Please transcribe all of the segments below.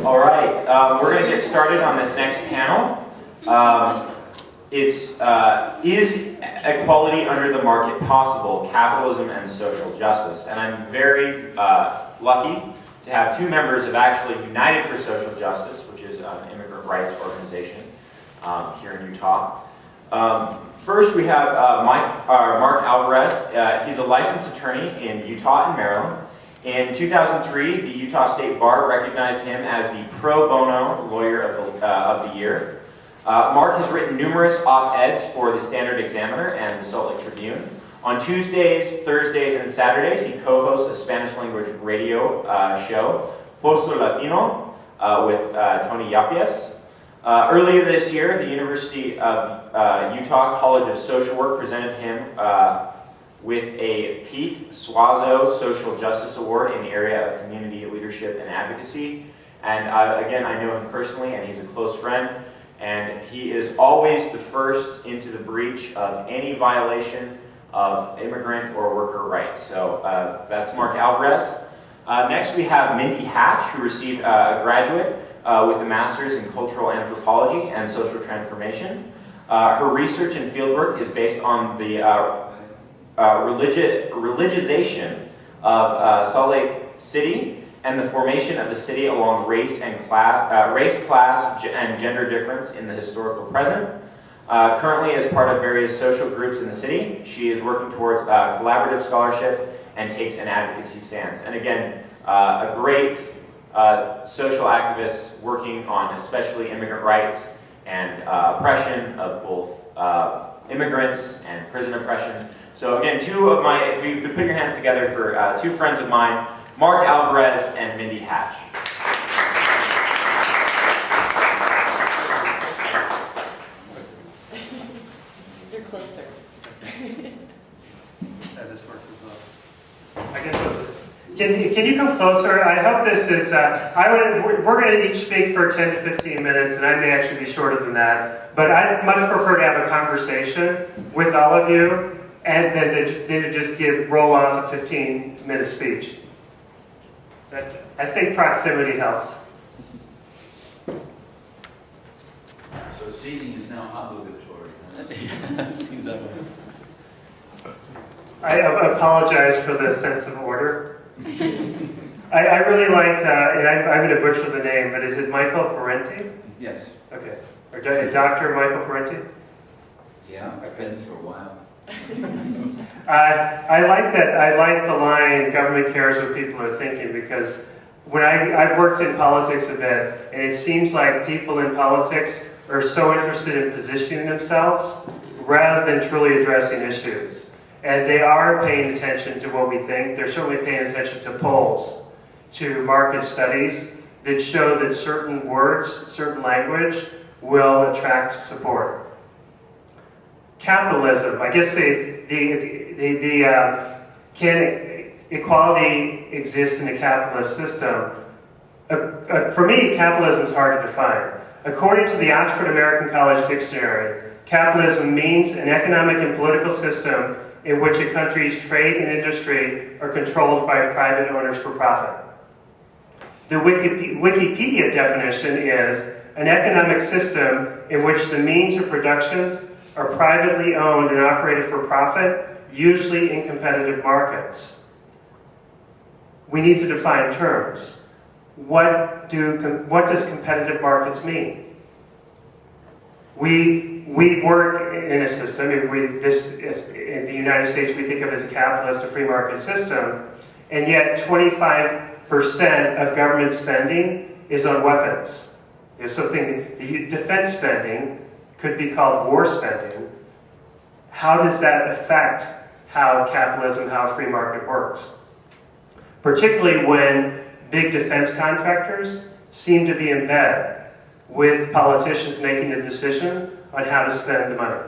All right, we're going to get started on this next panel. Is equality under the market possible? Capitalism and social justice. And I'm very lucky to have two members of actually United for Social Justice, which is an immigrant rights organization here in Utah. First, we have Mark Alvarez. He's a licensed attorney in Utah and Maryland. In 2003, the Utah State Bar recognized him as the pro bono lawyer of the year. Mark has written numerous op-eds for the Standard Examiner and the Salt Lake Tribune. On Tuesdays, Thursdays, and Saturdays, he co-hosts a Spanish-language radio show, Posto Latino, with Tony Yapias. Earlier this year, the University of Utah College of Social Work presented him with a Pete Suazo Social Justice Award in the area of community leadership and advocacy. And again, I know him personally, and he's a close friend. And he is always the first into the breach of any violation of immigrant or worker rights. So that's Mark Alvarez. Next, we have Mindy Hatch, who received a graduate with a master's in cultural anthropology and social transformation. Her research and fieldwork is based on the religization of Salt Lake City and the formation of the city along race, class, and gender difference in the historical present. Currently, as part of various social groups in the city, she is working towards collaborative scholarship and takes an advocacy stance. And again, a great social activist working on especially immigrant rights and oppression of both immigrants and prison oppression. So again, two of my, if you could put your hands together for two friends of mine, Mark Alvarez and Mindy Hatch. You're closer. This works as well. I guess can you come closer? I hope this is, we're going to each speak for 10 to 15 minutes, and I may actually be shorter than that. But I'd much prefer to have a conversation with all of you, and then to just roll off a 15-minute speech. I think proximity helps. So seating is now obligatory. Yeah, it seems that way. I apologize for the sense of order. I really liked, and I'm going to butcher the name, but is it Michael Parenti? Yes. Okay. Or Dr. Michael Parenti? Yeah, I've been for a while. I like that. I like the line, government cares what people are thinking, because when I've worked in politics a bit, and it seems like people in politics are so interested in positioning themselves rather than truly addressing issues. And they are paying attention to what we think. They're certainly paying attention to polls, to market studies that show that certain words, certain language will attract support. Capitalism, I guess can equality exist in a capitalist system? For me, capitalism is hard to define. According to the Oxford American College Dictionary, capitalism means an economic and political system in which a country's trade and industry are controlled by private owners for profit. The Wikipedia definition is an economic system in which the means of production are privately owned and operated for profit, usually in competitive markets. We need to define terms. What does competitive markets mean? We work in a system, in the United States we think of as a capitalist, a free market system, and yet 25% of government spending is on weapons. There's something, defense spending could be called war spending. How does that affect how capitalism, how free market works? Particularly when big defense contractors seem to be in bed with politicians making a decision on how to spend the money.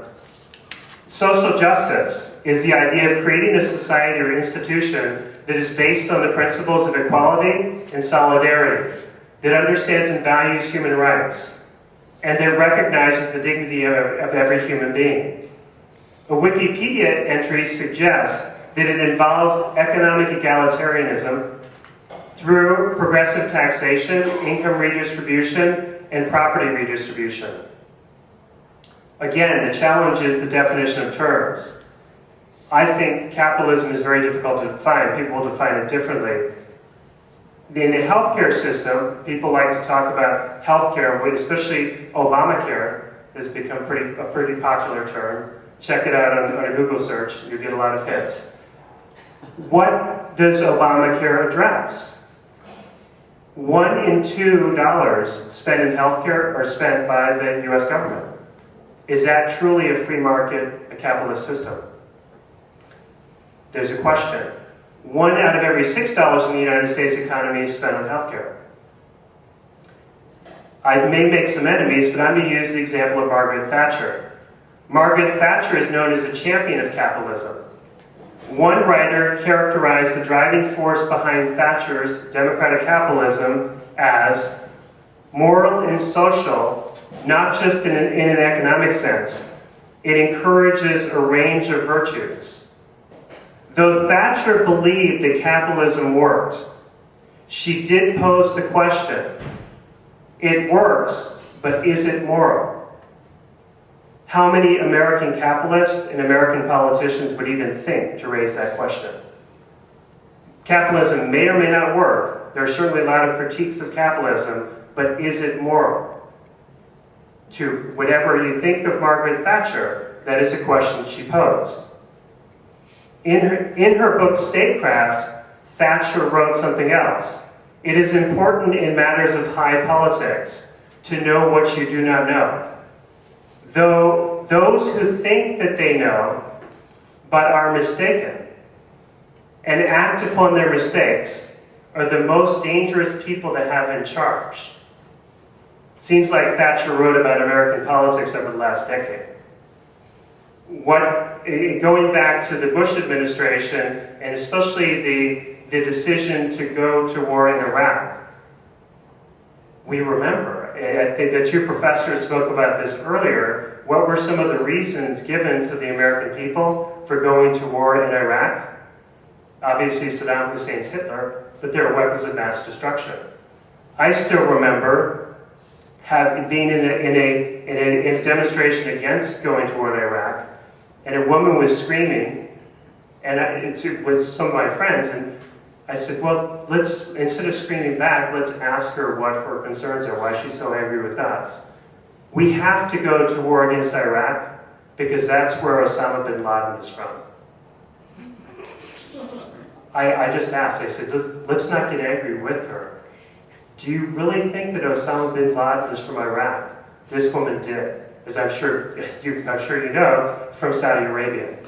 Social justice is the idea of creating a society or institution that is based on the principles of equality and solidarity, that understands and values human rights, and that recognizes the dignity of every human being. A Wikipedia entry suggests that it involves economic egalitarianism, through progressive taxation, income redistribution, and property redistribution. Again, the challenge is the definition of terms. I think capitalism is very difficult to define. People will define it differently. In the healthcare system, people like to talk about healthcare, especially Obamacare has become a pretty popular term. Check it out on a Google search, you'll get a lot of hits. What does Obamacare address? $1 in $2 spent in healthcare are spent by the US government. Is that truly a free market, a capitalist system? There's a question. 1 out of every $6 in the United States economy is spent on healthcare. I may make some enemies, but I'm going to use the example of Margaret Thatcher. Margaret Thatcher is known as a champion of capitalism. One writer characterized the driving force behind Thatcher's democratic capitalism as moral and social, not just in an economic sense. It encourages a range of virtues. Though Thatcher believed that capitalism worked, she did pose the question, it works, but is it moral? How many American capitalists and American politicians would even think to raise that question? Capitalism may or may not work. There are certainly a lot of critiques of capitalism, but is it moral? To whatever you think of Margaret Thatcher, that is a question she posed. In her book, Statecraft, Thatcher wrote something else. It is important in matters of high politics to know what you do not know. Though those who think that they know, but are mistaken, and act upon their mistakes, are the most dangerous people to have in charge. Seems like Thatcher wrote about American politics over the last decade. Going back to the Bush administration, and especially the decision to go to war in Iraq, we remember, I think the two professors spoke about this earlier, what were some of the reasons given to the American people for going to war in Iraq? Obviously Saddam Hussein's Hitler, but there are weapons of mass destruction. I still remember being in a demonstration against going to war in Iraq, and a woman was screaming, and it was some of my friends, and I said, well, instead of screaming back, let's ask her what her concerns are, why she's so angry with us. We have to go to war against Iraq because that's where Osama bin Laden is from. I just asked, I said, let's not get angry with her. Do you really think that Osama bin Laden is from Iraq? This woman did, as I'm sure you know, from Saudi Arabia.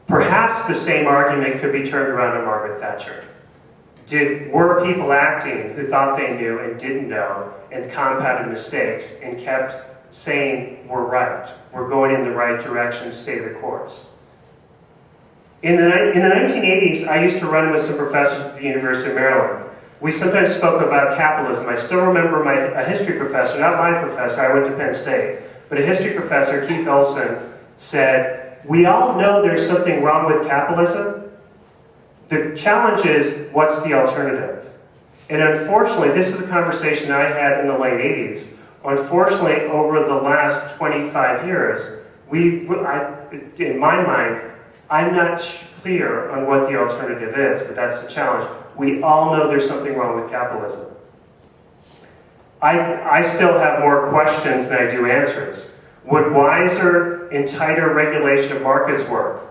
Perhaps the same argument could be turned around on Margaret Thatcher. Were people acting who thought they knew and didn't know and compounded mistakes and kept saying, we're right, we're going in the right direction, stay the course? In the 1980s, I used to run with some professors at the University of Maryland. We sometimes spoke about capitalism. I still remember a history professor, not my professor, I went to Penn State, but a history professor, Keith Olson, said, we all know there's something wrong with capitalism. The challenge is, what's the alternative? And unfortunately, this is a conversation I had in the late 80s. Unfortunately, over the last 25 years, in my mind, I'm not clear on what the alternative is, but that's the challenge. We all know there's something wrong with capitalism. I still have more questions than I do answers. Would wiser and tighter regulation of markets work?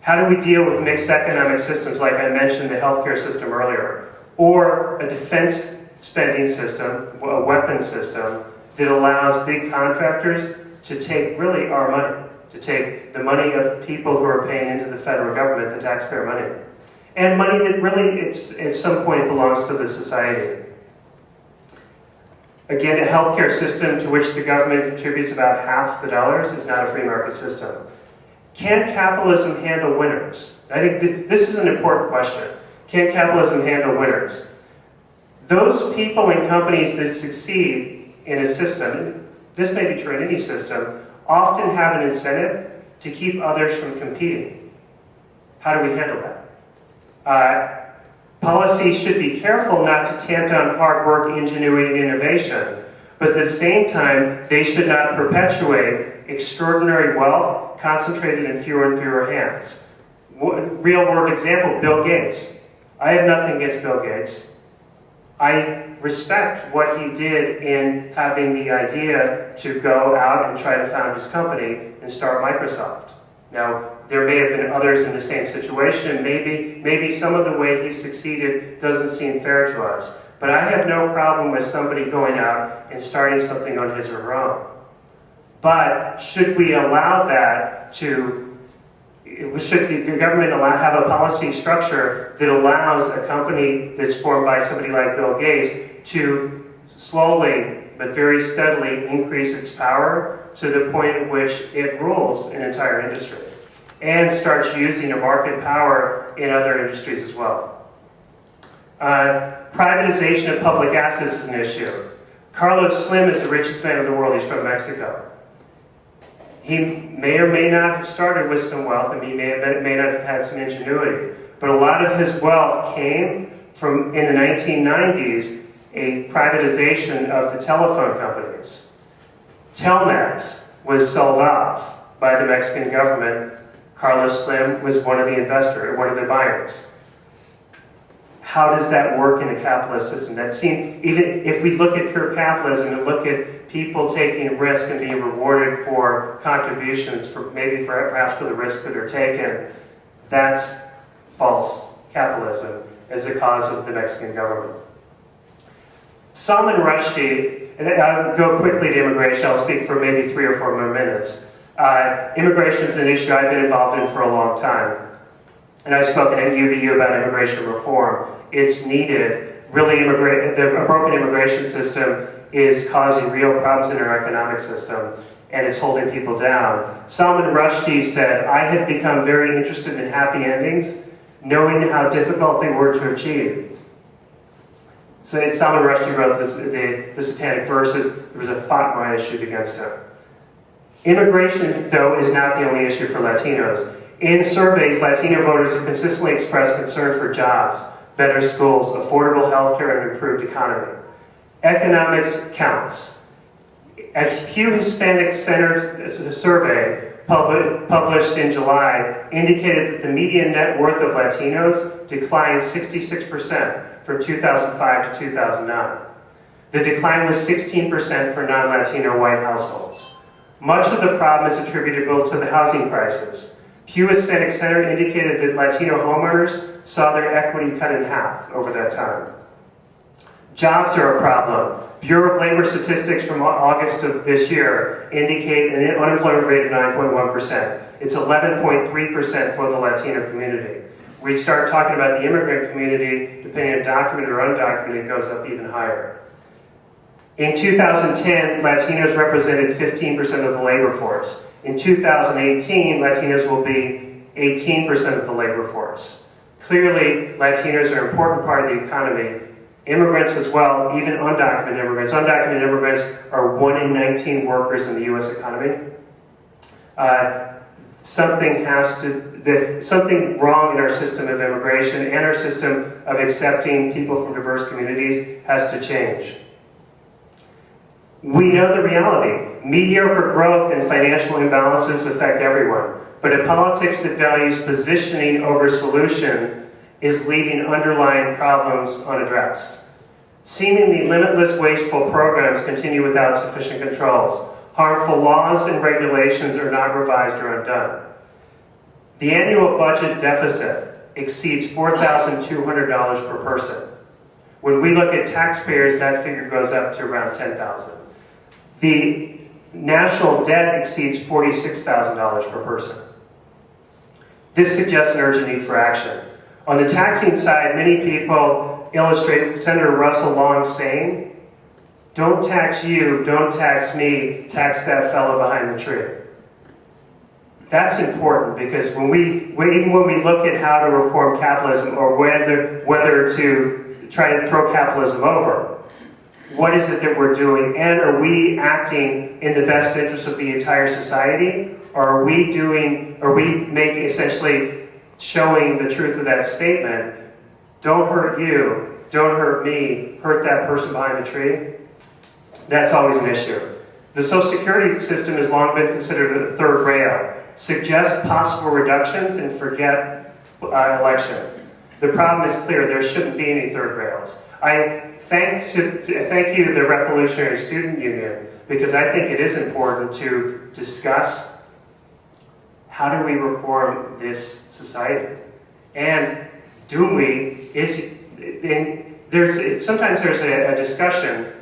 How do we deal with mixed economic systems like I mentioned the healthcare system earlier? Or a defense spending system, a weapons system, that allows big contractors to take really our money, to take the money of people who are paying into the federal government, the taxpayer money, and money that really at some point belongs to the society. Again, a healthcare system to which the government contributes about half the dollars is not a free market system. Can capitalism handle winners? I think this is an important question. Can capitalism handle winners? Those people and companies that succeed in a system, this may be true in any system, often have an incentive to keep others from competing. How do we handle that? Policies should be careful not to tamp down hard work, ingenuity, and innovation, but at the same time, they should not perpetuate extraordinary wealth concentrated in fewer and fewer hands. Real-world example, Bill Gates. I have nothing against Bill Gates. I respect what he did in having the idea to go out and try to found his company and start Microsoft. Now, there may have been others in the same situation. Maybe some of the way he succeeded doesn't seem fair to us. But I have no problem with somebody going out and starting something on his or her own. But should we allow that to, should the government have a policy structure that allows a company that's formed by somebody like Bill Gates to slowly but very steadily increase its power to the point at which it rules an entire industry and starts using a market power in other industries as well? Privatization of public assets is an issue. Carlos Slim is the richest man in the world. He's from Mexico. He may or may not have started with some wealth, and he may not have had some ingenuity. But a lot of his wealth came from, in the 1990s, a privatization of the telephone companies. Telmex was sold off by the Mexican government. Carlos Slim was one of the investors, one of the buyers. How does that work in a capitalist system? That seems, even if we look at pure capitalism and look at people taking risk and being rewarded for contributions, perhaps for the risks that are taken, that's false capitalism as a cause of the Mexican government. Salman Rushdie, and I'll go quickly to immigration. I'll speak for maybe 3 or 4 more minutes. Immigration is an issue I've been involved in for a long time. And I've spoken at UVU about immigration reform. It's needed. Really, a broken immigration system is causing real problems in our economic system, and it's holding people down. Salman Rushdie said, "I have become very interested in happy endings, knowing how difficult they were to achieve." So Salman Rushdie wrote the Satanic Verses. There was a fatwa issued against him. Immigration, though, is not the only issue for Latinos. In surveys, Latino voters have consistently expressed concern for jobs, better schools, affordable health care, and improved economy. Economics counts. A Pew Hispanic Center survey published in July indicated that the median net worth of Latinos declined 66% from 2005 to 2009. The decline was 16% for non-Latino white households. Much of the problem is attributable to the housing crisis. Pew Hispanic Center indicated that Latino homeowners saw their equity cut in half over that time. Jobs are a problem. Bureau of Labor statistics from August of this year indicate an unemployment rate of 9.1%. It's 11.3% for the Latino community. We start talking about the immigrant community, depending on documented or undocumented, it goes up even higher. In 2010, Latinos represented 15% of the labor force. In 2018, Latinos will be 18% of the labor force. Clearly, Latinos are an important part of the economy. Immigrants as well, even undocumented immigrants. Undocumented immigrants are 1 in 19 workers in the U.S. economy. Something wrong in our system of immigration and our system of accepting people from diverse communities has to change. We know the reality. Mediocre growth and financial imbalances affect everyone, but a politics that values positioning over solution is leaving underlying problems unaddressed. Seemingly limitless wasteful programs continue without sufficient controls. Harmful laws and regulations are not revised or undone. The annual budget deficit exceeds $4,200 per person. When we look at taxpayers, that figure goes up to around $10,000. The national debt exceeds $46,000 per person. This suggests an urgent need for action. On the taxing side, many people illustrate Senator Russell Long's saying, "Don't tax you, don't tax me, tax that fellow behind the tree." That's important because even when we look at how to reform capitalism or whether to try to throw capitalism over, what is it that we're doing? And are we acting in the best interest of the entire society? Or are we essentially showing the truth of that statement don't hurt you, don't hurt me, hurt that person behind the tree, that's always an issue. The Social Security system has long been considered a third rail. Suggest possible reductions and forget election. The problem is clear, there shouldn't be any third rails. I thank you, the Revolutionary Student Union, because I think it is important to discuss how do we reform this society? And do we, sometimes there's a discussion,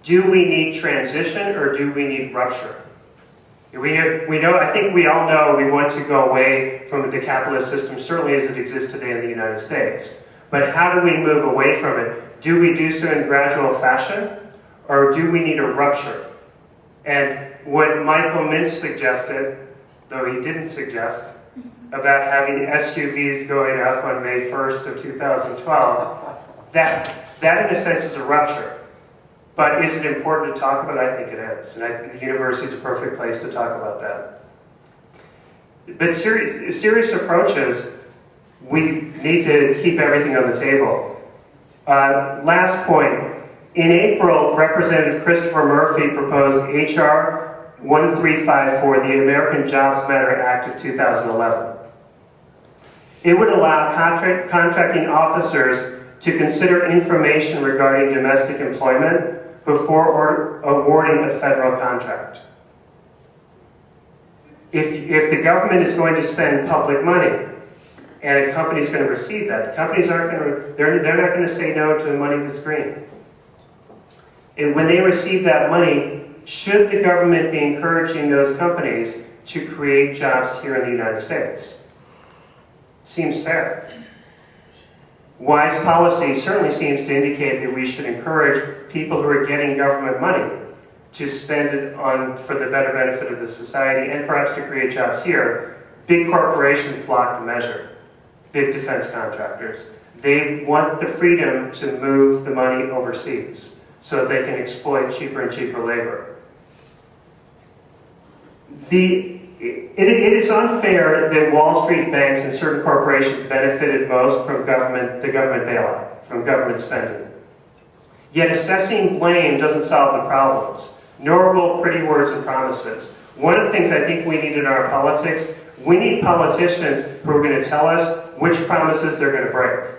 do we need transition or do we need rupture? I think we all know we want to go away from the capitalist system, certainly as it exists today in the United States. But how do we move away from it? Do we do so in gradual fashion, or do we need a rupture? And what Michael Minch suggested, though he didn't suggest, about having SUVs going up on May 1st of 2012, that in a sense is a rupture. But is it important to talk about? I think it is. And I think the university is a perfect place to talk about that. But serious approaches, we need to keep everything on the table. Last point. In April, Representative Christopher Murphy proposed H.R. 1354, the American Jobs Matter Act of 2011. It would allow contracting officers to consider information regarding domestic employment before awarding a federal contract. If the government is going to spend public money and a company is going to receive that, companies aren't going to, they're not going to say no to money that's green. And when they receive that money, should the government be encouraging those companies to create jobs here in the United States? Seems fair. Wise policy certainly seems to indicate that we should encourage people who are getting government money to spend it for the better benefit of the society and perhaps to create jobs here. Big corporations block the measure. Big defense contractors. They want the freedom to move the money overseas so they can exploit cheaper and cheaper labor. It is unfair that Wall Street banks and certain corporations benefited most from the government bailout, from government spending. Yet assessing blame doesn't solve the problems, nor will pretty words and promises. One of the things I think we need in our politics, we need politicians who are going to tell us which promises they're going to break.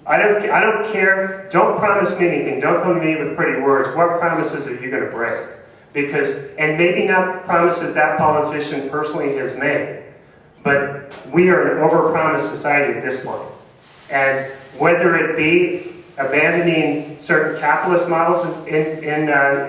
I don't care, don't promise me anything, don't come to me with pretty words. What promises are you going to break? And maybe not promises that politician personally has made, but we are an overpromised society at this point. And whether it be abandoning certain capitalist models in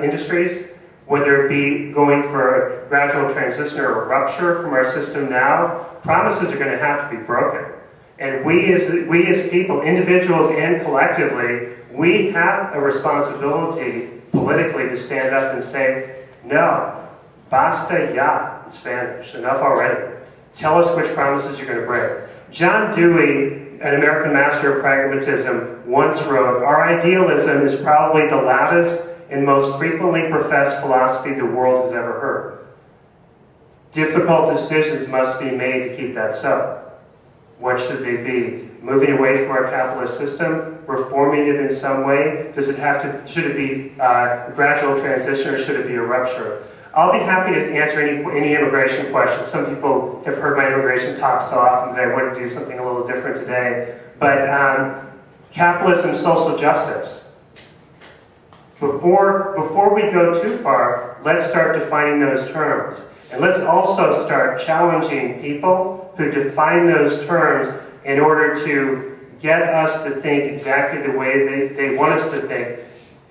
industries, whether it be going for a gradual transition or a rupture from our system now, promises are going to have to be broken. And we as people, individuals and collectively, we have a responsibility politically to stand up and say, no, basta ya, in Spanish, enough already. Tell us which promises you're going to break. John Dewey, an American master of pragmatism, once wrote, our idealism is probably the loudest and most frequently professed philosophy the world has ever heard. Difficult decisions must be made to keep that so. What should they be? Moving away from our capitalist system? Reforming it in some way? Should it be a gradual transition or should it be a rupture? I'll be happy to answer any immigration questions. Some people have heard my immigration talk so often that I want to do something a little different today. But capitalism, social justice. Before we go too far, let's start defining those terms. And let's also start challenging people who define those terms in order to get us to think exactly the way they want us to think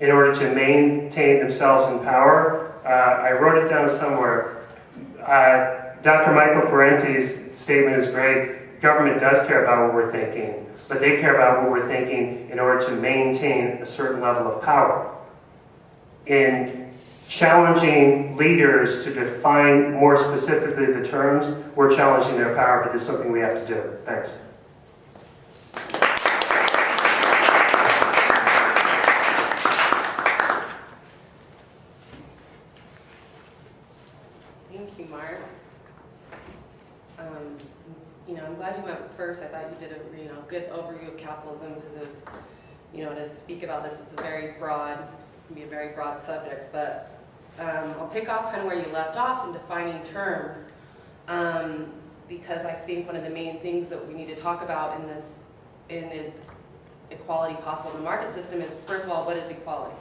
in order to maintain themselves in power. I wrote it down somewhere. Dr. Michael Parenti's statement is great. Government does care about what we're thinking, but they care about what we're thinking in order to maintain a certain level of power. In challenging leaders to define more specifically the terms, we're challenging their power, but it's something we have to do. Thanks. Thank you, Mark. I'm glad you went first. I thought you did a good overview of capitalism because it's, to speak about this, it's a very broad, can be a very broad subject. But I'll pick off kind of where you left off in defining terms, because I think one of the main things that we need to talk about is equality possible in the market system is, first of all, what is equality?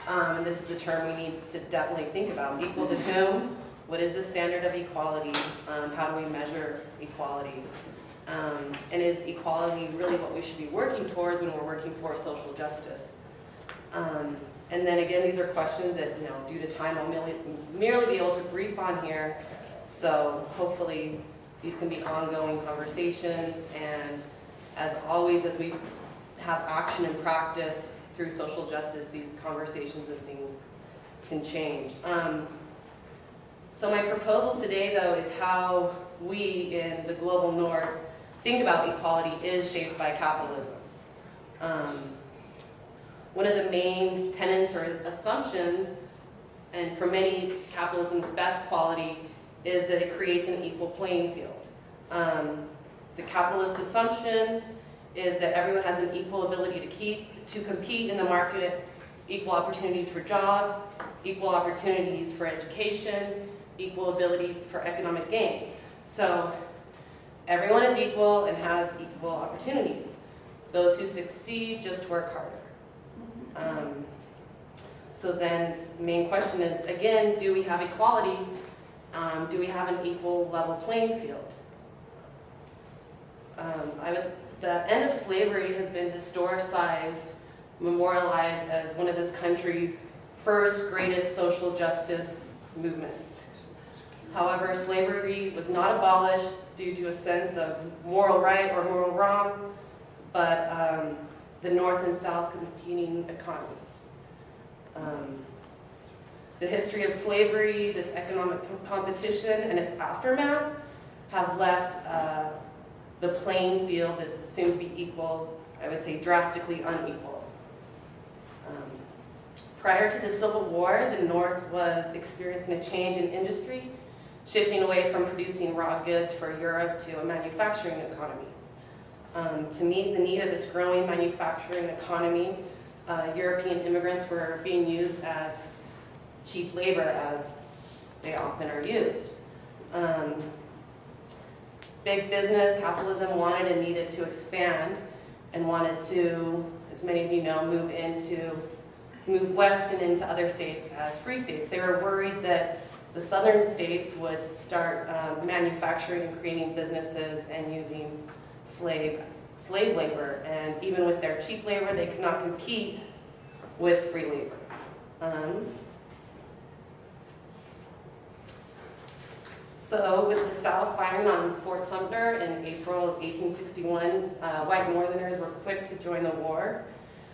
And this is a term we need to definitely think about. Equal to whom? What is the standard of equality? How do we measure equality? And is equality really what we should be working towards when we're working for social justice? And then again, these are questions that, due to time, I'll merely be able to brief on here. So hopefully these can be ongoing conversations. And as always, as we have action and practice through social justice, these conversations and things can change. So my proposal today, though, is how we in the global north think about equality is shaped by capitalism. One of the main tenets or assumptions, and for many, capitalism's best quality, is that it creates an equal playing field. The capitalist assumption is that everyone has an equal ability to compete in the market, equal opportunities for jobs, equal opportunities for education, equal ability for economic gains. So everyone is equal and has equal opportunities. Those who succeed just work harder. So then the main question is, again, do we have equality? Do we have an equal level playing field? The end of slavery has been historicized, memorialized as one of this country's first greatest social justice movements. However, slavery was not abolished due to a sense of moral right or moral wrong, but the North and South competing economies. The history of slavery, this economic competition, and its aftermath have left the playing field that's assumed to be equal, I would say drastically unequal. Prior to the Civil War, the North was experiencing a change in industry, shifting away from producing raw goods for Europe to a manufacturing economy. To meet the need of this growing manufacturing economy, European immigrants were being used as cheap labor, as they often are used. Big business, capitalism wanted and needed to expand and wanted to, as many of you know, move west and into other states as free states. They were worried that the southern states would start manufacturing and creating businesses and using slave labor, and even with their cheap labor, they could not compete with free labor. So with the South firing on Fort Sumter in April of 1861, white Northerners were quick to join the war.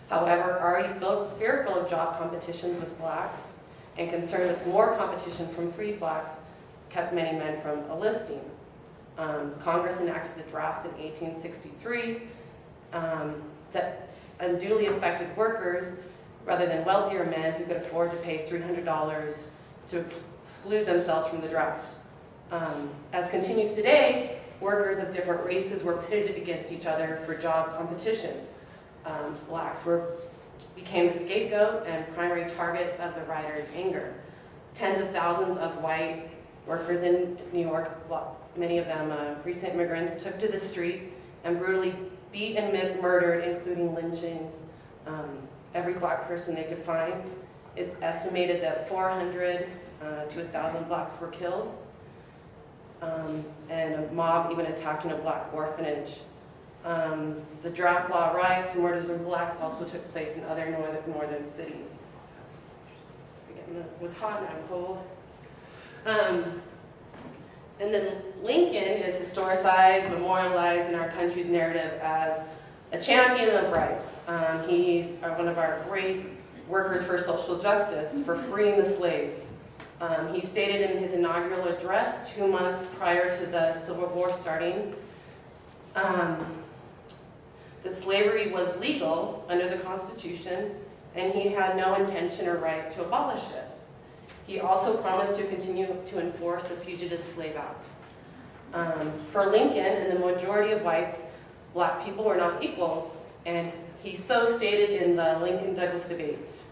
However, already fearful of job competitions with blacks and concerned with more competition from free blacks kept many men from enlisting. Congress enacted the draft in 1863 that unduly affected workers rather than wealthier men who could afford to pay $300 to exclude themselves from the draft. As continues today, workers of different races were pitted against each other for job competition. Blacks became the scapegoat and primary targets of the rioters' anger. Tens of thousands of white workers in New York, many of them recent immigrants, took to the street and brutally beat and murdered, including lynchings, every black person they could find. It's estimated that 400 to 1,000 blacks were killed, and a mob even attacking a black orphanage. The draft law riots and murders of blacks also took place in other northern cities. It was hot and I'm cold. And then Lincoln is historicized, memorialized in our country's narrative as a champion of rights. He's one of our great workers for social justice, for freeing the slaves. He stated in his inaugural address 2 months prior to the Civil War starting that slavery was legal under the Constitution and he had no intention or right to abolish it. He also promised to continue to enforce the Fugitive Slave Act. For Lincoln and the majority of whites, black people were not equals, and he so stated in the Lincoln-Douglas debates.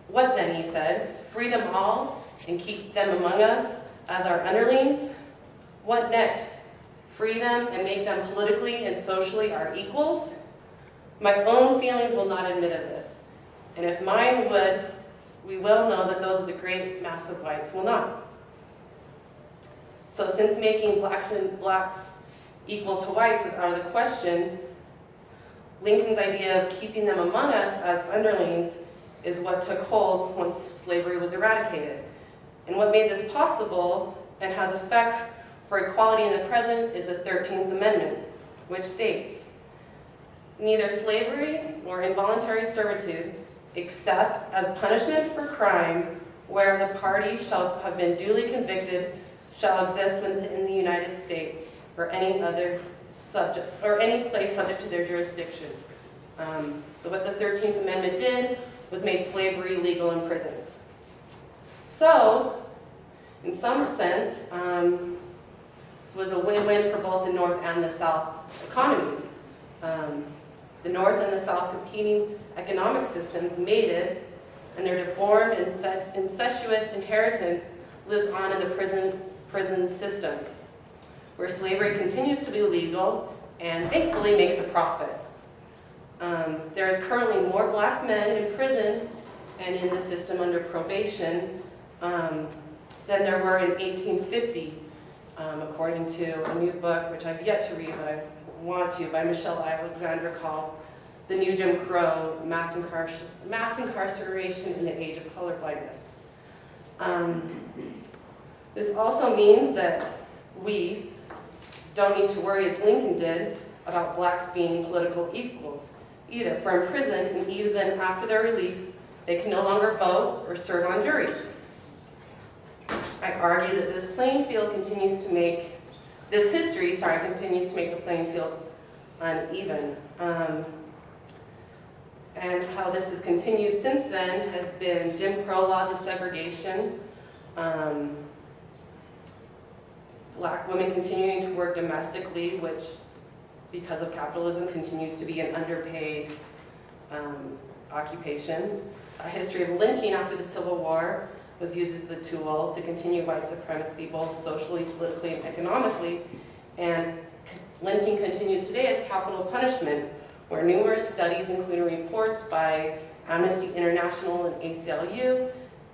What then, he said, free them all and keep them among us as our underlings? What next? Free them and make them politically and socially our equals? My own feelings will not admit of this, and if mine would, we well know that those of the great mass of whites will not. So since making blacks equal to whites was out of the question, Lincoln's idea of keeping them among us as underlings is what took hold once slavery was eradicated. And what made this possible and has effects for equality in the present is the 13th Amendment, which states, neither slavery nor involuntary servitude, except as punishment for crime, where the party shall have been duly convicted, shall exist within the United States or any other subject or any place subject to their jurisdiction. So what the 13th Amendment did was made slavery legal in prisons. So, in some sense, this was a win-win for both the North and the South economies. The North and the South competing economic systems mated, and their deformed and incestuous inheritance lives on in the prison system, where slavery continues to be legal and thankfully makes a profit. There is currently more black men in prison and in the system under probation than there were in 1850, according to a new book, which I've yet to read, but I want to, by Michelle Alexander, called The New Jim Crow, Mass Incarceration in the Age of Colorblindness. This also means that we don't need to worry, as Lincoln did, about blacks being political equals either, for in prison, and even after their release, they can no longer vote or serve on juries. I argue that this playing field continues to make the playing field uneven. And how this has continued since then has been Jim Crow laws of segregation, black women continuing to work domestically, which, because of capitalism, continues to be an underpaid occupation. A history of lynching after the Civil War was used as a tool to continue white supremacy, both socially, politically, and economically. And lynching continues today as capital punishment, where numerous studies, including reports by Amnesty International and ACLU,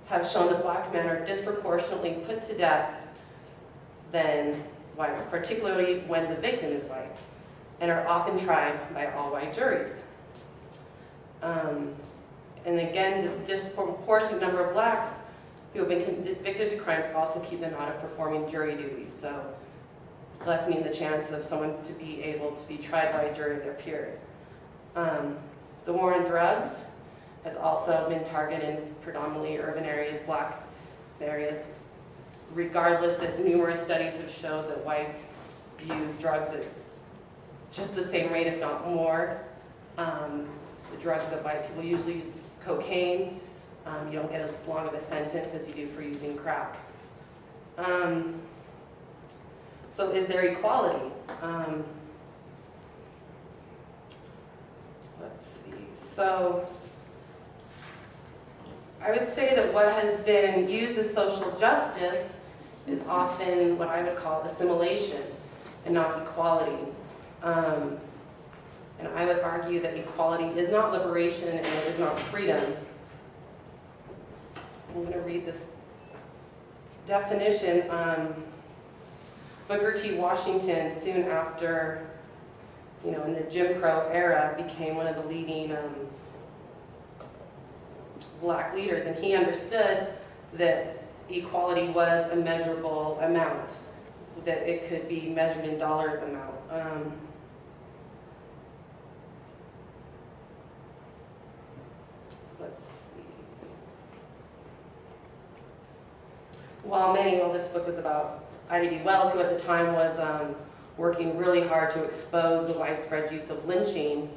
have shown that black men are disproportionately put to death than whites, particularly when the victim is white, and are often tried by all-white juries. And again, the disproportionate number of blacks who have been convicted of crimes also keep them out of performing jury duties, so lessening the chance of someone to be able to be tried by a jury of their peers. The war on drugs has also been targeted in predominantly urban areas, black areas, regardless that numerous studies have showed that whites use drugs at just the same rate, if not more. The drugs that white people usually use, cocaine, you don't get as long of a sentence as you do for using crack. So is there equality? Let's see. So I would say that what has been used as social justice is often what I would call assimilation and not equality. And I would argue that equality is not liberation and it is not freedom. I'm going to read this definition. Booker T. Washington, soon after, in the Jim Crow era, became one of the leading black leaders, and he understood that equality was a measurable amount, that it could be measured in dollar amount. Let's see. Well, this book was about Ida B. Wells, who at the time was working really hard to expose the widespread use of lynching.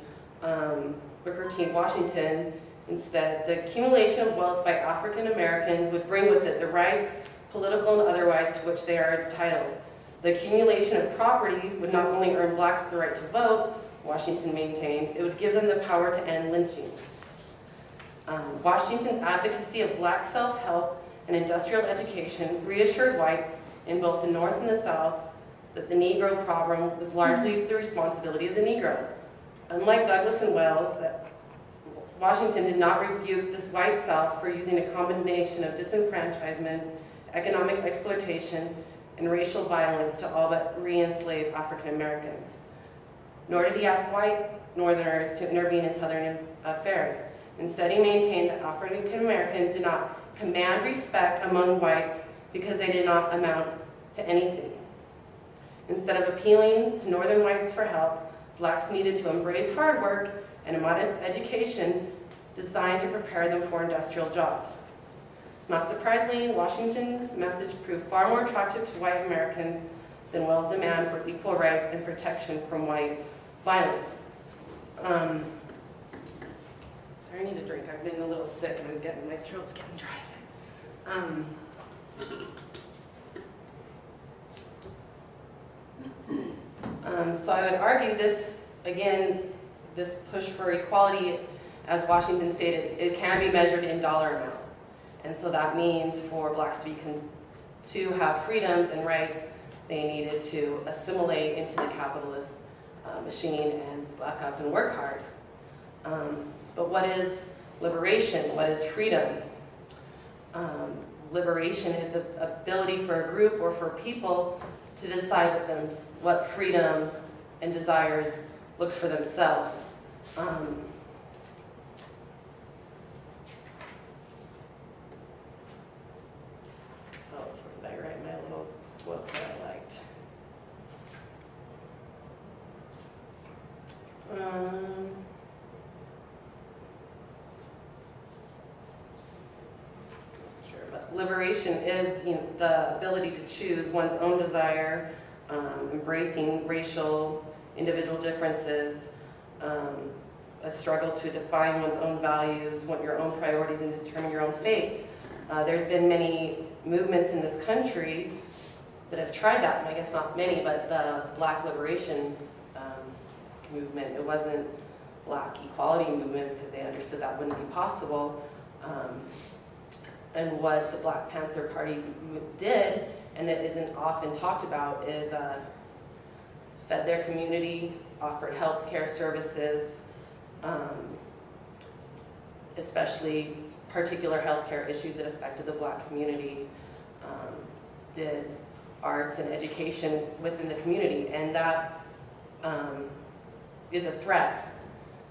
Booker T. Washington, instead, the accumulation of wealth by African Americans would bring with it the rights, political and otherwise, to which they are entitled. The accumulation of property would not only earn blacks the right to vote, Washington maintained, it would give them the power to end lynching. Washington's advocacy of black self-help and industrial education reassured whites in both the North and the South that the Negro problem was largely the responsibility of the Negro. Unlike Douglas and Wells, that Washington did not rebuke this white South for using a combination of disenfranchisement, economic exploitation, and racial violence to all but re-enslave African Americans. Nor did he ask white Northerners to intervene in Southern affairs. Instead, he maintained that African Americans did not command respect among whites because they did not amount to anything. Instead of appealing to Northern whites for help, blacks needed to embrace hard work and a modest education designed to prepare them for industrial jobs. Not surprisingly, Washington's message proved far more attractive to white Americans than Wells' demand for equal rights and protection from white violence. Sorry, I need a drink. I've been a little sick and my throat's getting dry. So I would argue this, again, this push for equality, as Washington stated, it can be measured in dollar amount. And so that means for blacks to have freedoms and rights, they needed to assimilate into the capitalist machine and buck up and work hard. But what is liberation? What is freedom? Liberation is the ability for a group or for people to decide what freedom and desires looks for themselves. Oh, that's where did I write my little book that I liked. Sure, but liberation is, the ability to choose one's own desire, embracing racial, individual differences, a struggle to define one's own values, what your own priorities, and determine your own fate. There's been many movements in this country that have tried that, and I guess not many, but the Black Liberation movement. It wasn't Black Equality movement because they understood that wouldn't be possible. And what the Black Panther Party did, and that isn't often talked about, is fed their community, offered health care services, especially particular health care issues that affected the Black community, did arts and education within the community, and that is a threat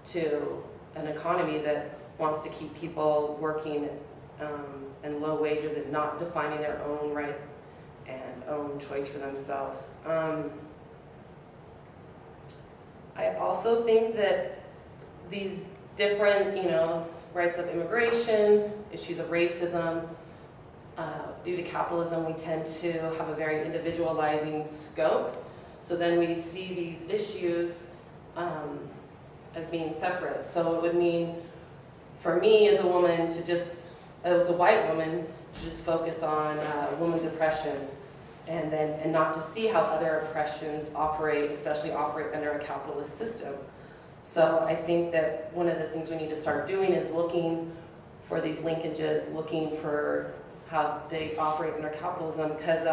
to an economy that wants to keep people working and low wages and not defining their own rights and own choice for themselves. I also think that these different, rights of immigration, issues of racism, due to capitalism, we tend to have a very individualizing scope. So then we see these issues as being separate. So it would mean, for me as a woman, as a white woman, to just focus on women's oppression, and not to see how other oppressions operate, especially operate under a capitalist system. So I think that one of the things we need to start doing is looking for these linkages, looking for how they operate under capitalism, because,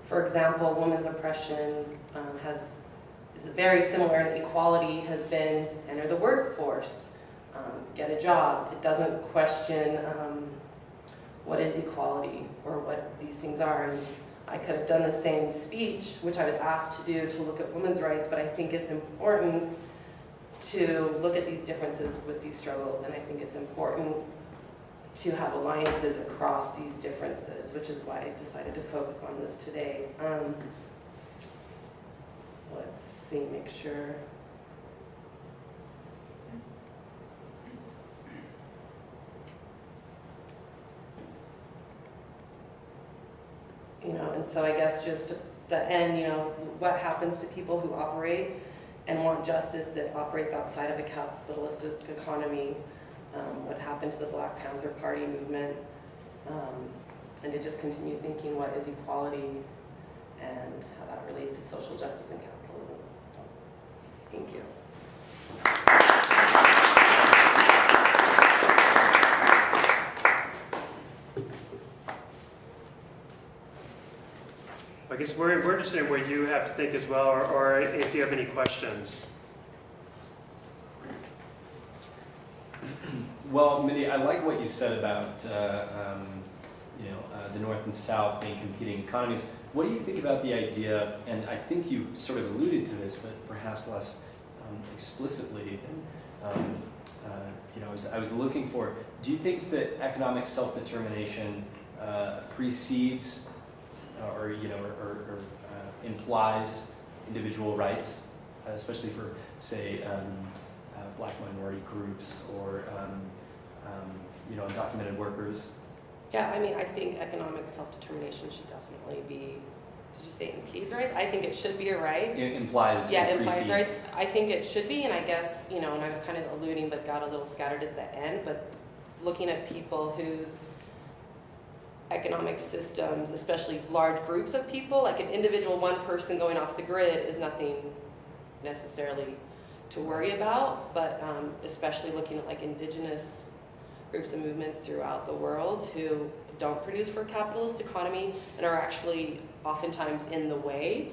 for example, women's oppression is very similar, and equality has been enter the workforce, get a job. It doesn't question what is equality or what these things are. And I could have done the same speech, which I was asked to do, to look at women's rights, but I think it's important to look at these differences with these struggles, and I think it's important to have alliances across these differences, which is why I decided to focus on this today. Let's see, make sure. And so I guess just to the end, what happens to people who operate and want justice that operates outside of a capitalistic economy, what happened to the Black Panther Party movement, and to just continue thinking what is equality and how that relates to social justice and capitalism. Thank you. I guess we're interested in what you have to think as well, or if you have any questions. Well, Mindy, I like what you said about the North and South being competing economies. What do you think about the idea, and I think you sort of alluded to this, but perhaps less explicitly than I was looking for. Do you think that economic self-determination precedes or implies individual rights, especially for, say, black minority groups or undocumented workers? Yeah, I mean, I think economic self-determination should definitely be, did you say impedes rights? I think it should be a right. It implies. Yeah, implies rights. I think it should be, and I guess, and I was kind of alluding but got a little scattered at the end, but looking at people whose economic systems, especially large groups of people, like an individual one person going off the grid is nothing necessarily to worry about, but especially looking at like indigenous groups and movements throughout the world who don't produce for a capitalist economy and are actually oftentimes in the way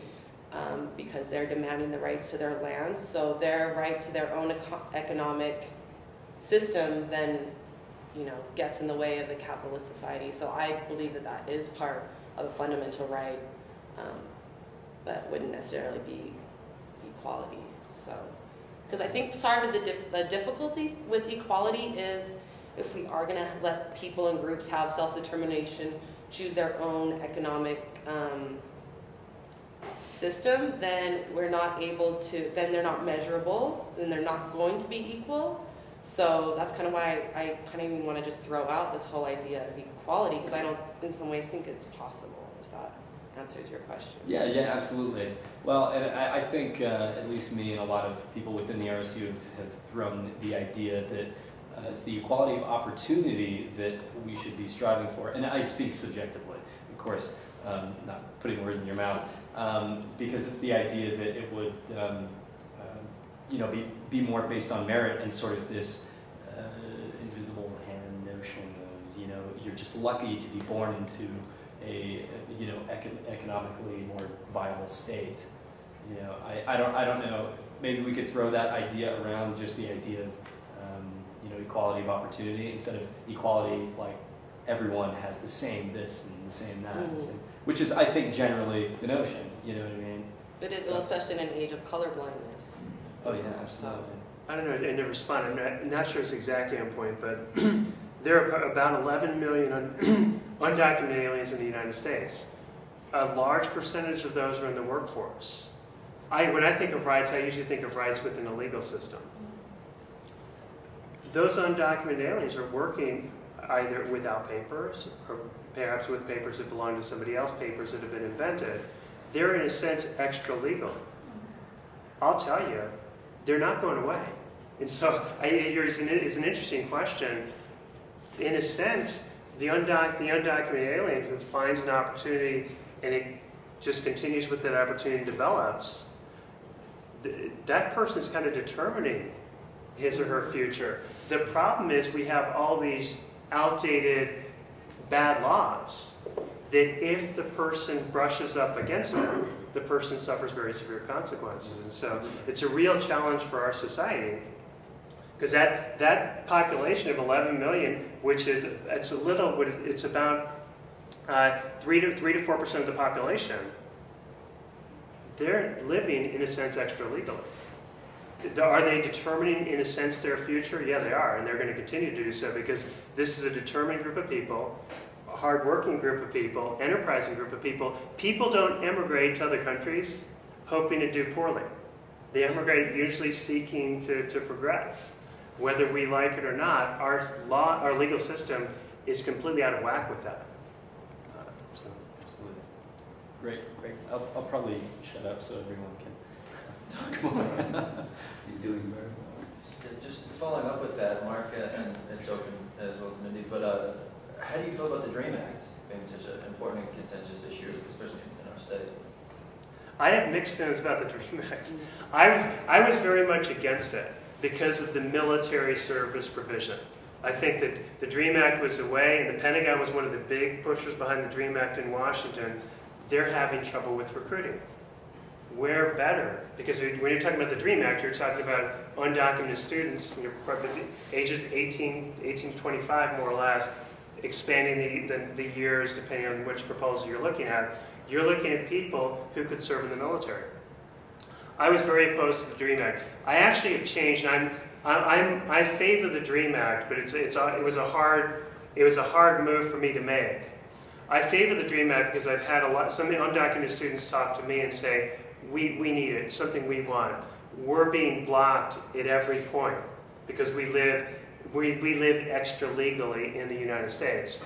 because they're demanding the rights to their lands. So their rights to their own economic system then gets in the way of the capitalist society. So I believe that that is part of a fundamental right, but wouldn't necessarily be equality. So, because I think part of the difficulty with equality is if we are going to let people and groups have self-determination, choose their own economic system, then we're not able to, then they're not measurable, then they're not going to be equal. So that's kind of why I kind of even want to just throw out this whole idea of equality, because I don't, in some ways, think it's possible, if that answers your question. Yeah, absolutely. Well, and I think at least me and a lot of people within the RSU have thrown the idea that it's the equality of opportunity that we should be striving for. And I speak subjectively, of course, not putting words in your mouth, because it's the idea that it would be more based on merit and sort of this invisible hand notion of, you're just lucky to be born into a, economically more viable state. I don't know, maybe we could throw that idea around, just the idea of, equality of opportunity instead of equality, like everyone has the same this and the same that, and the same, which is, I think, generally the notion, you know what I mean? It is, well, especially in an age of colorblindness. Oh yeah, absolutely. I don't know, in the response, I'm not sure it's exactly on point, but there are about 11 million undocumented aliens in the United States. A large percentage of those are in the workforce. When I think of rights, I usually think of rights within the legal system. Those undocumented aliens are working either without papers or perhaps with papers that belong to somebody else, papers that have been invented. They're in a sense extra legal. I'll tell you, they're not going away. And so it's an interesting question. In a sense, the undocumented alien who finds an opportunity and it just continues with that opportunity and develops, that person is kind of determining his or her future. The problem is we have all these outdated bad laws that if the person brushes up against them, the person suffers very severe consequences. And so it's a real challenge for our society, because that population of 11 million, which is, it's about 3 to 4% of the population, they're living, in a sense, extra legally. Are they determining, in a sense, their future? Yeah, they are, and they're going to continue to do so, because this is a determined group of people, a hard-working group of people, enterprising group of people. People don't emigrate to other countries hoping to do poorly. They emigrate usually seeking to progress. Whether we like it or not, our legal system is completely out of whack with that. Absolutely. Great. I'll probably shut up so everyone can talk more. You're doing very well. Just following up with that, Mark, and it's open as well as Mindy, but how do you feel about the DREAM Act being such an important and contentious issue, especially in our state? I have mixed feelings about the DREAM Act. I was very much against it because of the military service provision. I think that the DREAM Act was the way, and the Pentagon was one of the big pushers behind the DREAM Act in Washington. They're having trouble with recruiting. We're better, because when you're talking about the DREAM Act, you're talking about undocumented students, ages 18 to 25 more or less, expanding the years depending on which proposal you're looking at. You're looking at people who could serve in the military. I was very opposed to the DREAM Act. I actually have changed. I favor the DREAM Act, but it was a hard move for me to make. I favor the DREAM Act because I've had some undocumented students talk to me and say, we need it, it's something we want. We're being blocked at every point because we live extra legally in the United States.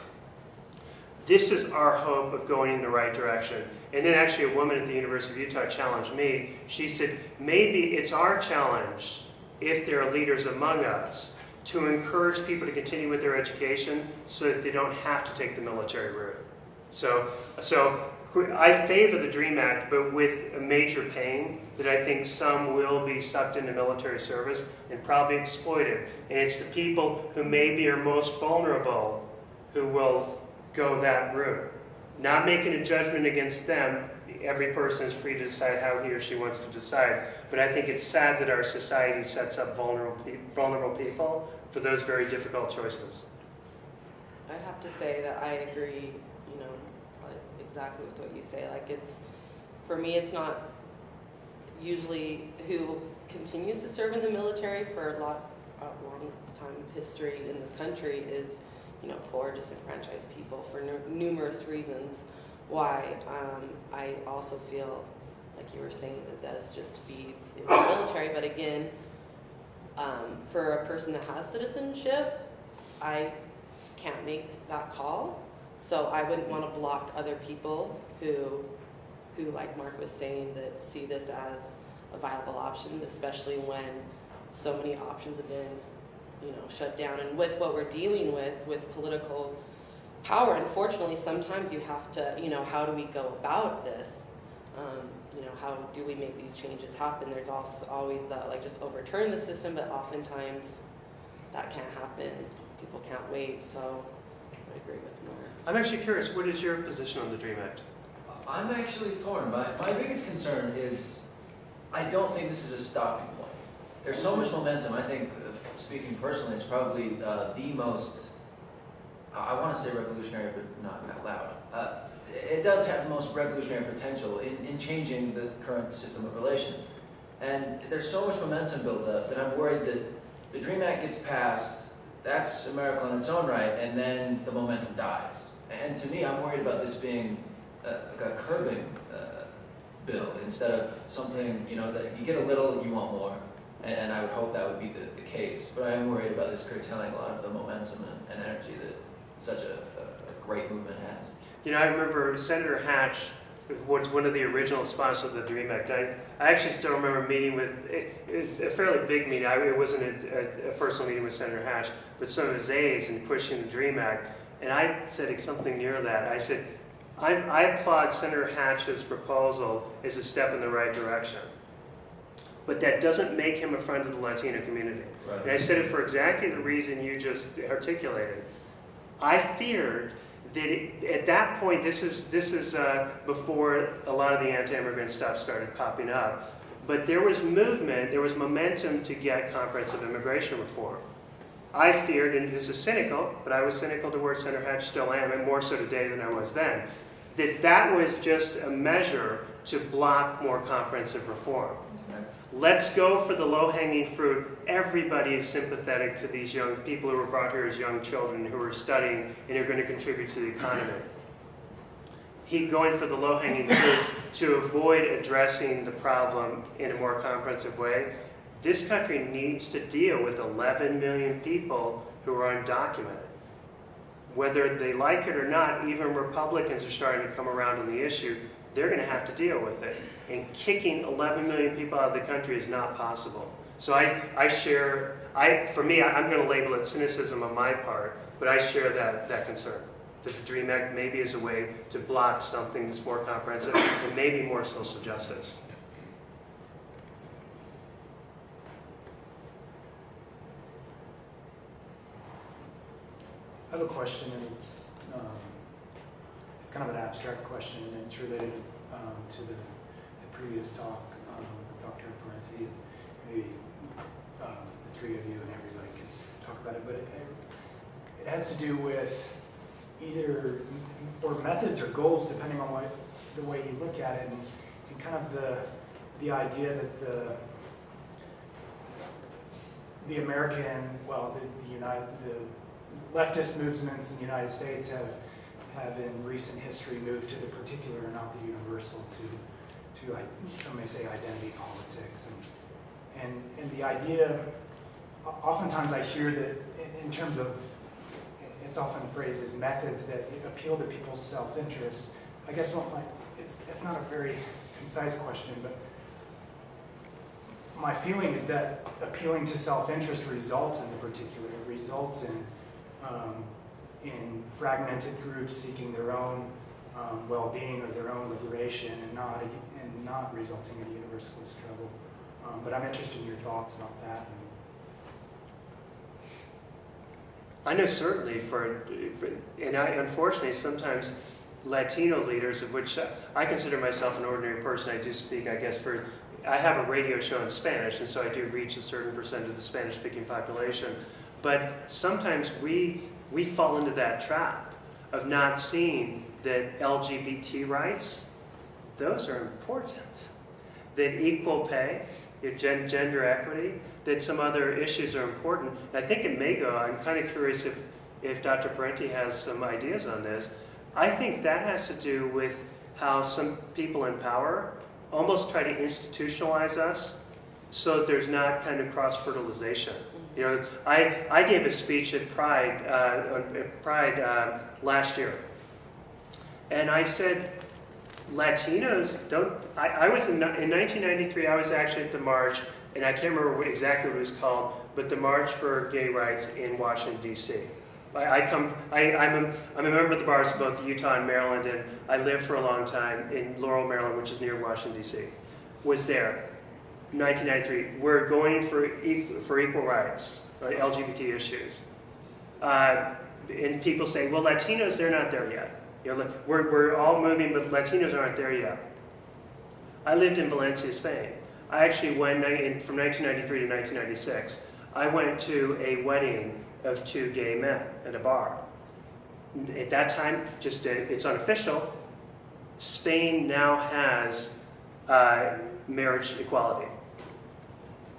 This is our hope of going in the right direction. And then actually a woman at the University of Utah challenged me. She said, maybe it's our challenge, if there are leaders among us, to encourage people to continue with their education so that they don't have to take the military route. So I favor the DREAM Act, but with a major pain that I think some will be sucked into military service and probably exploited. And it's the people who maybe are most vulnerable who will go that route. Not making a judgment against them. Every person is free to decide how he or she wants to decide. But I think it's sad that our society sets up vulnerable people for those very difficult choices. I'd have to say that I agree, exactly with what you say. For me, it's not usually who continues to serve in the military for a long time of history in this country is, poor, disenfranchised people for numerous reasons. Why I also feel, like you were saying, that this just feeds into the military. But again, for a person that has citizenship, I can't make that call. So I wouldn't want to block other people who, like Mark was saying, that see this as a viable option, especially when so many options have been, shut down. And with what we're dealing with political power, unfortunately, sometimes you have to, how do we go about this? How do we make these changes happen? There's also always that, just overturn the system, but oftentimes that can't happen. People can't wait, so I agree with Mark. I'm actually curious, what is your position on the DREAM Act? I'm actually torn. My biggest concern is I don't think this is a stopping point. There's so much momentum. I think, speaking personally, it's probably the most, I want to say revolutionary, but not out loud. It does have the most revolutionary potential in changing the current system of relations. And there's so much momentum built up that I'm worried that the DREAM Act gets passed, that's a miracle in its own right, and then the momentum dies. And to me, I'm worried about this being a curbing bill instead of something, that you get a little, you want more. And I would hope that would be the case. But I am worried about this curtailing a lot of the momentum and energy that such a great movement has. I remember Senator Hatch was one of the original sponsors of the DREAM Act. I actually still remember meeting with a fairly big meeting. It wasn't a personal meeting with Senator Hatch, but some of his aides in pushing the DREAM Act. And I said something near that. I said, I applaud Senator Hatch's proposal as a step in the right direction. But that doesn't make him a friend of the Latino community. Right. And I said it for exactly the reason you just articulated. I feared that at that point, this is before a lot of the anti-immigrant stuff started popping up, but there was movement, there was momentum to get comprehensive immigration reform. I feared, and this is cynical, but I was cynical towards Senator Hatch, still am, and more so today than I was then, that was just a measure to block more comprehensive reform. Let's go for the low-hanging fruit. Everybody is sympathetic to these young people who were brought here as young children who are studying and are going to contribute to the economy. He going for the low-hanging fruit to avoid addressing the problem in a more comprehensive way. This country needs to deal with 11 million people who are undocumented. Whether they like it or not, even Republicans are starting to come around on the issue. They're going to have to deal with it. And kicking 11 million people out of the country is not possible. So for me, I'm going to label it cynicism on my part, but I share that concern. that the DREAM Act maybe is a way to block something that's more comprehensive and maybe more social justice. I have a question, and it's kind of an abstract question, and it's related to the previous talk with Dr. Parenti. Maybe the three of you and everybody can talk about it, but it has to do with either or methods or goals, depending on the way you look at it, and kind of the idea that the American, well, the leftist movements in the United States have in recent history moved to the particular and not the universal, to some may say identity politics, and the idea. Oftentimes I hear that in terms of, it's often phrased as methods that appeal to people's self-interest. I guess it's not a very concise question, but my feeling is that appealing to self-interest results in the particular, results in fragmented groups seeking their own well-being or their own liberation, and not resulting in a universalist struggle. But I'm interested in your thoughts about that. I know certainly unfortunately sometimes Latino leaders, of which I consider myself an ordinary person. I do speak, I guess, I have a radio show in Spanish, and so I do reach a certain percentage of the Spanish-speaking population. But sometimes we fall into that trap of not seeing that LGBT rights, those are important. That equal pay, gender equity, that some other issues are important. And I think it may go, I'm kind of curious if Dr. Parenti has some ideas on this. I think that has to do with how some people in power almost try to institutionalize us so that there's not kind of cross-fertilization. You know, I gave a speech at Pride last year, and I said, Latinos don't. I was in 1993. I was actually at the march, and I can't remember exactly what it was called, but the March for Gay Rights in Washington D.C. I'm a member of the bars of both Utah and Maryland, and I lived for a long time in Laurel, Maryland, which is near Washington D.C. Was there. 1993, we're going for equal rights, right, LGBT issues. And people say, well, Latinos, they're not there yet. You know, we're all moving, but Latinos aren't there yet. I lived in Valencia, Spain. I actually went from 1993 to 1996. I went to a wedding of two gay men at a bar. At that time, it's unofficial, Spain now has marriage equality.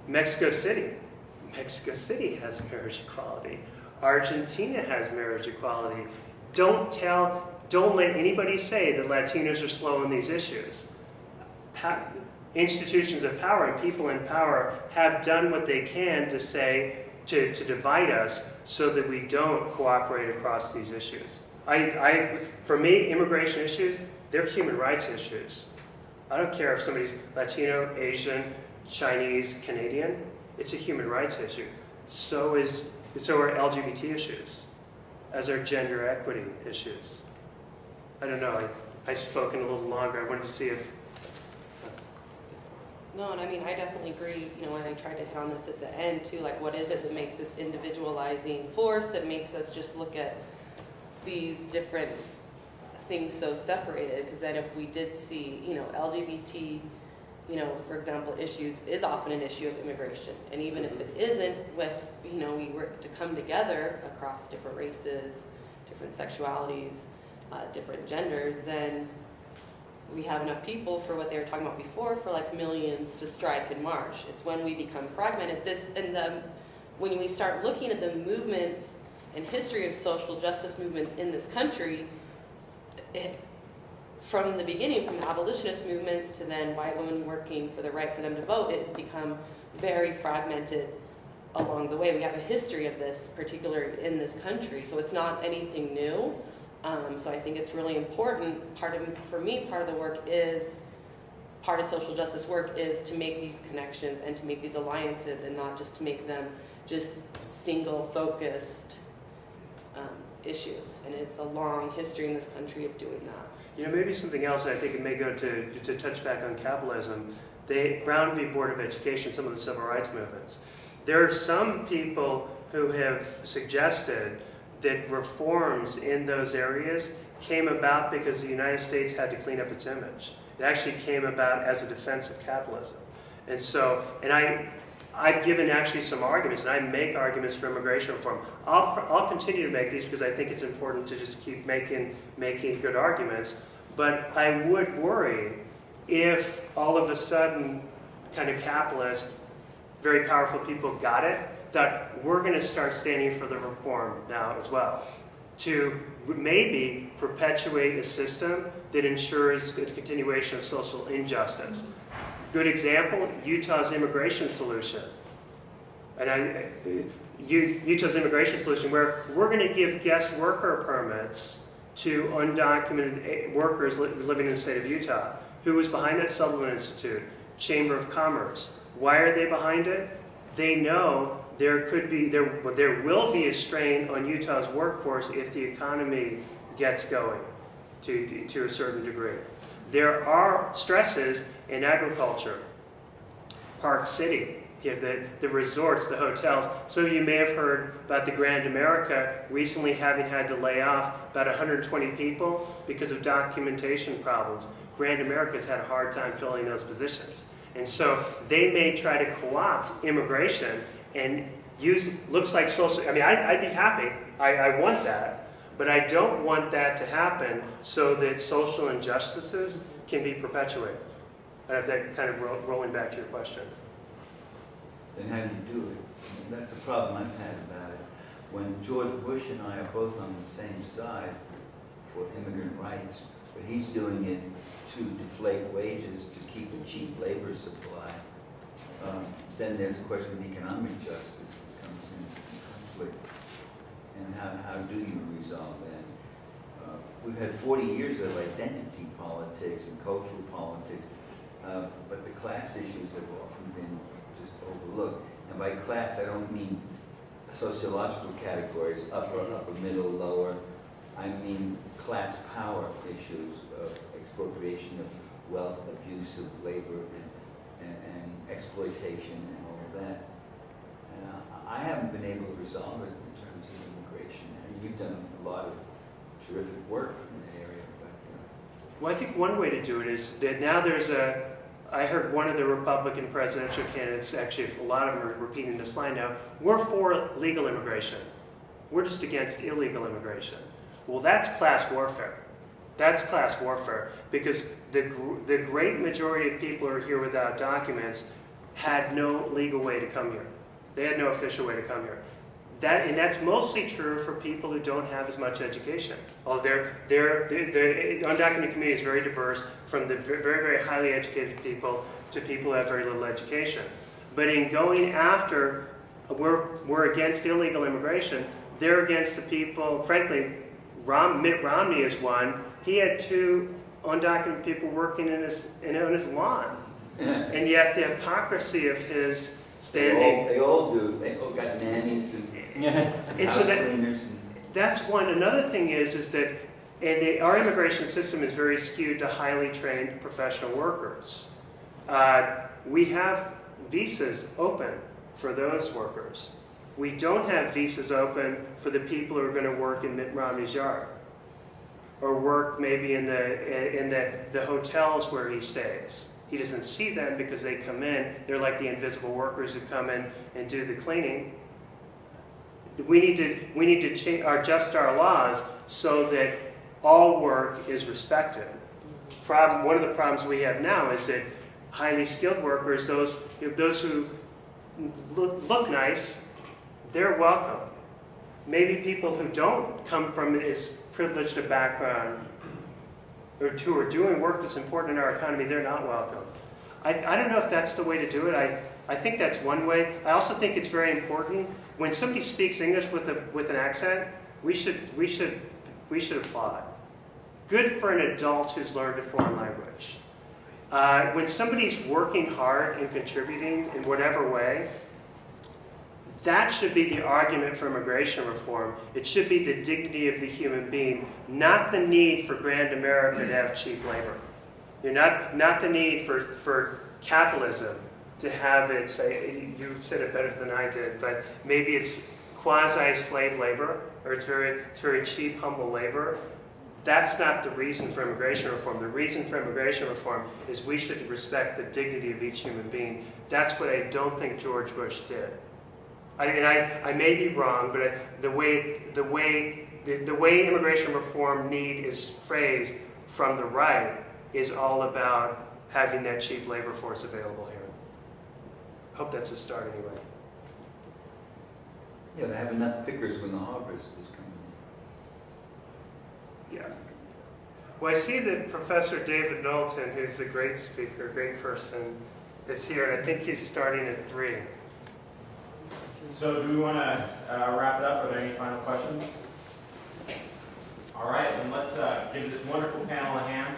Mexico City has marriage equality. Argentina has marriage equality. Don't let anybody say that Latinos are slow on these issues. Institutions of power and people in power have done what they can to say, to divide us so that we don't cooperate across these issues. For me, immigration issues, they're human rights issues. I don't care if somebody's Latino, Asian, Chinese, Canadian, it's a human rights issue. So are LGBT issues, as are gender equity issues. I don't know, I've spoken a little longer. I wanted to see if... No, and I mean, I definitely agree, you know, and I tried to hit on this at the end too, like what is it that makes this individualizing force that makes us just look at these different things so separated? Because then if we did see, you know, LGBT, you know, for example, issues is often an issue of immigration. And even if it isn't, with, you know, we were to come together across different races, different sexualities, different genders, then we have enough people for what they were talking about before, for like millions to strike and march. It's when we become fragmented. When we start looking at the movements and history of social justice movements in this country, from the beginning, from the abolitionist movements to then white women working for the right for them to vote, it has become very fragmented along the way. We have a history of this, particularly in this country, so it's not anything new. So I think it's really important. For me, part of the work is, part of social justice work is to make these connections and to make these alliances and not just to make them just single-focused issues, and it's a long history in this country of doing that. You know, maybe something else, I think it may go to touch back on capitalism. Brown v. Board of Education, some of the civil rights movements. There are some people who have suggested that reforms in those areas came about because the United States had to clean up its image. It actually came about as a defense of capitalism. And so, I've given actually some arguments, and I make arguments for immigration reform. I'll continue to make these because I think it's important to just keep making good arguments. But I would worry if all of a sudden kind of capitalist, very powerful people got it, that we're going to start standing for the reform now as well, to maybe perpetuate a system that ensures the continuation of social injustice. Good example, Utah's immigration solution. And Utah's immigration solution, where we're going to give guest worker permits to undocumented workers living in the state of Utah. Who was behind that? Sutherland Institute, Chamber of Commerce. Why are they behind it? They know there will be a strain on Utah's workforce if the economy gets going to a certain degree. There are stresses in agriculture. Park City, the resorts, the hotels. So you may have heard about the Grand America recently having had to lay off about 120 people because of documentation problems. Grand America's had a hard time filling those positions. And so they may try to co-opt immigration and looks like social, I'd be happy, I want that, but I don't want that to happen so that social injustices can be perpetuated. I have that kind of rolling back to your question. Then how do you do it? That's a problem I've had about it. When George Bush and I are both on the same side for immigrant rights, but he's doing it to deflate wages to keep a cheap labor supply, then there's a question of economic justice that comes into conflict. And how do you resolve that? We've had 40 years of identity politics and cultural politics, but the class issues have often been just overlooked. And by class, I don't mean sociological categories, upper, middle, lower. I mean class power issues of expropriation of wealth, abuse of labor, and exploitation and all of that. I haven't been able to resolve it in terms of immigration. And you've done a lot of terrific work in that area. But, Well, I think one way to do it is that now I heard one of the Republican presidential candidates, actually a lot of them are repeating this line now, we're for legal immigration. We're just against illegal immigration. Well, that's class warfare. That's class warfare because the great majority of people who are here without documents had no legal way to come here. They had no official way to come here. And that's mostly true for people who don't have as much education. The undocumented community is very diverse, from the very, very highly educated people to people who have very little education. But in going after, we're against illegal immigration. They're against the people, frankly, Mitt Romney is one. He had 2 undocumented people working in his lawn. And yet the hypocrisy of his standing. They all do. They all got nannies and house cleaners. That's one. Another thing is that our immigration system is very skewed to highly trained professional workers. We have visas open for those workers. We don't have visas open for the people who are going to work in Mitt Romney's yard, or work maybe in the hotels where he stays. He doesn't see them because they come in. They're like the invisible workers who come in and do the cleaning. We need to adjust our laws so that all work is respected. One of the problems we have now is that highly skilled workers, those who look nice, they're welcome. Maybe people who don't come from as privileged a background or who are doing work that's important in our economy, they're not welcome. I don't know if that's the way to do it. I think that's one way. I also think it's very important when somebody speaks English with an accent, we should applaud. Good for an adult who's learned a foreign language. When somebody's working hard and contributing in whatever way, That should be the argument for immigration reform. It should be the dignity of the human being, not the need for grand America to have cheap labor. Not the need for capitalism to have its, you said it better than I did, but maybe it's quasi-slave labor, or it's very cheap, humble labor. That's not the reason for immigration reform. The reason for immigration reform is we should respect the dignity of each human being. That's what I don't think George Bush did. I may be wrong, but the way immigration reform need is phrased from the right is all about having that cheap labor force available here. Hope that's a start anyway. Yeah, they have enough pickers when the harvest is coming. Yeah. Well, I see that Professor David Knowlton, who's a great speaker, great person, is here, and I think he's starting at 3. So do we want to wrap it up? Are there any final questions? All right, then let's give this wonderful panel a hand.